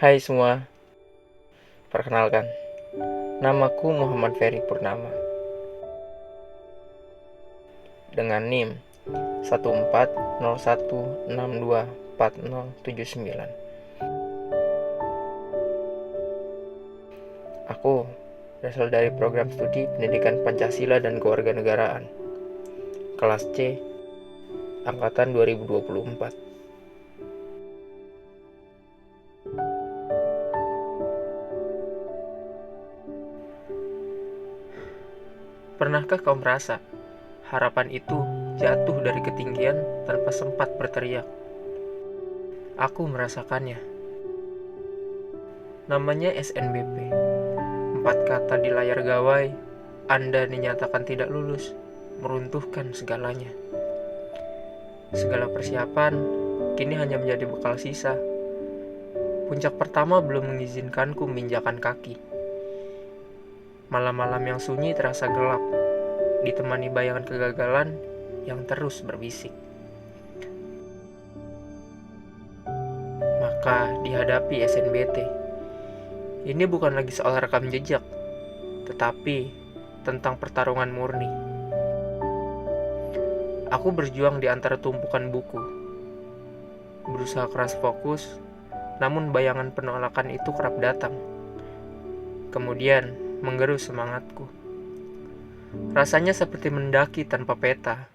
Hai semua, perkenalkan, namaku Muhammad Ferry Purnama dengan NIM 1401624079. Aku berasal dari program studi Pendidikan Pancasila dan Kewarganegaraan, kelas C, angkatan 2024. Pernahkah kau merasa harapan itu jatuh dari ketinggian tanpa sempat berteriak? Aku merasakannya. Namanya SNBP. 4 kata di layar gawai, Anda dinyatakan tidak lulus, meruntuhkan segalanya. Segala persiapan kini hanya menjadi bekal sisa. Puncak pertama belum mengizinkanku menginjakan kaki. Malam-malam yang sunyi terasa gelap, ditemani bayangan kegagalan yang terus berbisik. Maka dihadapi SNBT. Ini bukan lagi soal rekam jejak, tetapi tentang pertarungan murni. Aku berjuang di antara tumpukan buku, berusaha keras fokus, namun bayangan penolakan itu kerap datang. Kemudian menggerus semangatku. Rasanya seperti mendaki tanpa peta.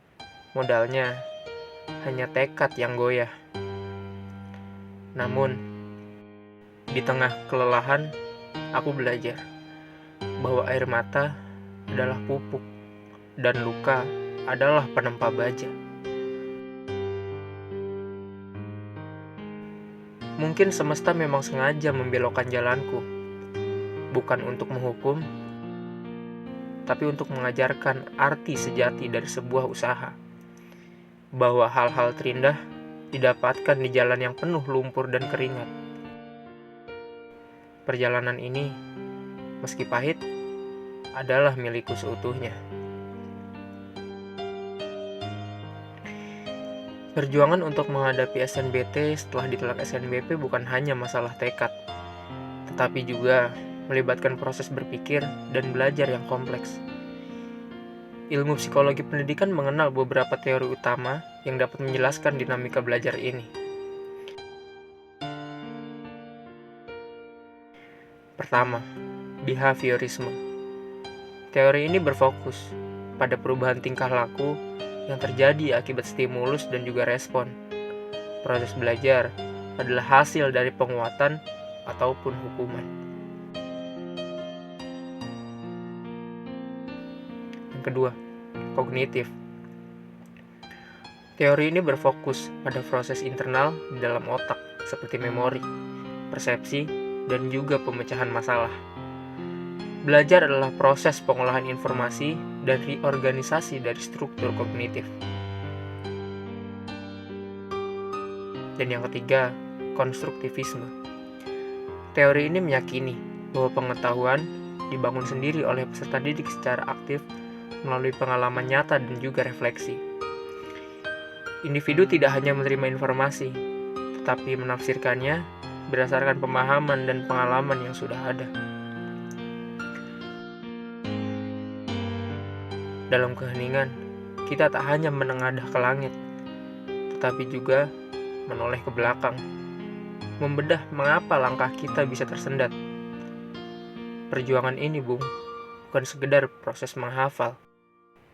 Modalnya hanya tekad yang goyah. Namun, di tengah kelelahan, aku belajar bahwa air mata adalah pupuk dan luka adalah penempa baja. Mungkin semesta memang sengaja membelokkan jalanku, bukan untuk menghukum, tapi untuk mengajarkan arti sejati dari sebuah usaha. Bahwa hal-hal terindah didapatkan di jalan yang penuh lumpur dan keringat. Perjalanan ini, meski pahit, adalah milikku seutuhnya. Perjuangan untuk menghadapi SNBT setelah ditolak SNBP bukan hanya masalah tekad, tetapi juga melibatkan proses berpikir dan belajar yang kompleks. Ilmu psikologi pendidikan mengenal beberapa teori utama yang dapat menjelaskan dinamika belajar ini. Pertama, behaviorisme. Teori ini berfokus pada perubahan tingkah laku yang terjadi akibat stimulus dan juga respon. Proses belajar adalah hasil dari penguatan ataupun hukuman. Yang kedua, kognitif. Teori ini berfokus pada proses internal di dalam otak seperti memori, persepsi, dan juga pemecahan masalah. Belajar adalah proses pengolahan informasi dan reorganisasi dari struktur kognitif. Dan yang ketiga, konstruktivisme. Teori ini meyakini bahwa pengetahuan dibangun sendiri oleh peserta didik secara aktif melalui pengalaman nyata dan juga refleksi. Individu tidak hanya menerima informasi, tetapi menafsirkannya berdasarkan pemahaman dan pengalaman yang sudah ada. Dalam keheningan, kita tak hanya menengadah ke langit, tetapi juga menoleh ke belakang, membedah mengapa langkah kita bisa tersendat. Perjuangan ini, Bung, bukan sekedar proses menghafal.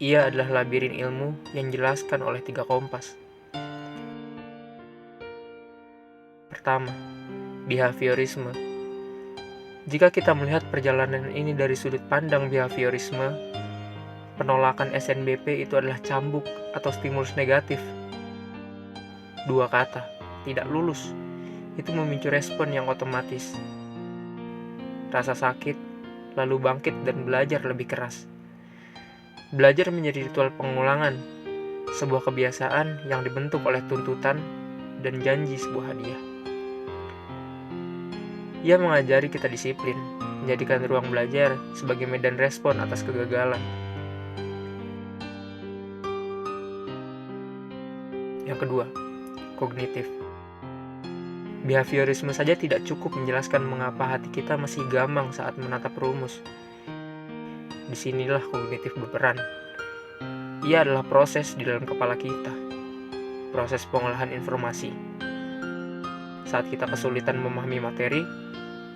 Ia adalah labirin ilmu yang dijelaskan oleh 3 kompas. Pertama, behaviorisme. Jika kita melihat perjalanan ini dari sudut pandang behaviorisme, penolakan SNBP itu adalah cambuk atau stimulus negatif. 2 kata, tidak lulus, itu memicu respon yang otomatis. Rasa sakit, lalu bangkit dan belajar lebih keras. Belajar menjadi ritual pengulangan, sebuah kebiasaan yang dibentuk oleh tuntutan dan janji sebuah hadiah. Ia mengajari kita disiplin, menjadikan ruang belajar sebagai medan respon atas kegagalan. Yang kedua, kognitif. Behaviorisme saja tidak cukup menjelaskan mengapa hati kita masih gamang saat menatap rumus. Disinilah kognitif berperan. Ia adalah proses di dalam kepala kita, proses pengolahan informasi. Saat kita kesulitan memahami materi,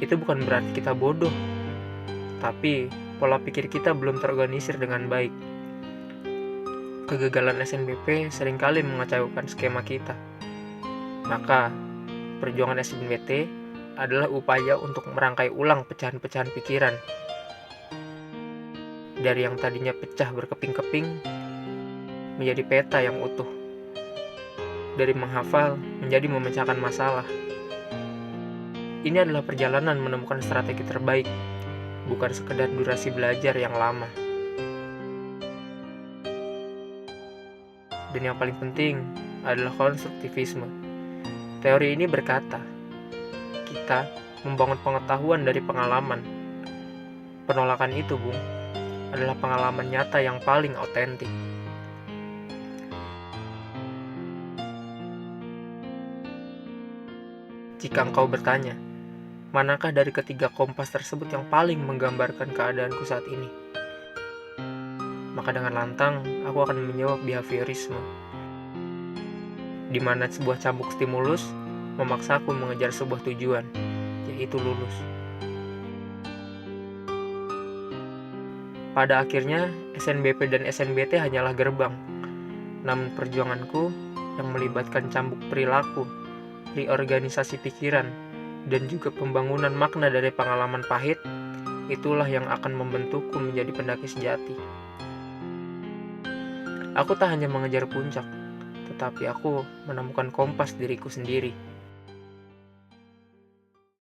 itu bukan berarti kita bodoh, tapi pola pikir kita belum terorganisir dengan baik. Kegagalan SNBP seringkali mengacaukan skema kita. Maka, perjuangan SNBT adalah upaya untuk merangkai ulang pecahan-pecahan pikiran. Dari yang tadinya pecah berkeping-keping, menjadi peta yang utuh. Dari menghafal menjadi memecahkan masalah. Ini adalah perjalanan menemukan strategi terbaik, bukan sekedar durasi belajar yang lama. Dan yang paling penting adalah konstruktivisme. Teori ini berkata, kita membangun pengetahuan dari pengalaman. Penolakan itu, Bung, adalah pengalaman nyata yang paling otentik. Jika engkau bertanya, manakah dari ketiga kompas tersebut yang paling menggambarkan keadaanku saat ini? Maka dengan lantang, aku akan menjawab behaviorisme, di mana sebuah cambuk stimulus memaksaku mengejar sebuah tujuan, yaitu lulus. Pada akhirnya, SNBP dan SNBT hanyalah gerbang, namun perjuanganku yang melibatkan cambuk perilaku, reorganisasi pikiran, dan juga pembangunan makna dari pengalaman pahit, itulah yang akan membentukku menjadi pendaki sejati. Aku tak hanya mengejar puncak, tetapi aku menemukan kompas diriku sendiri.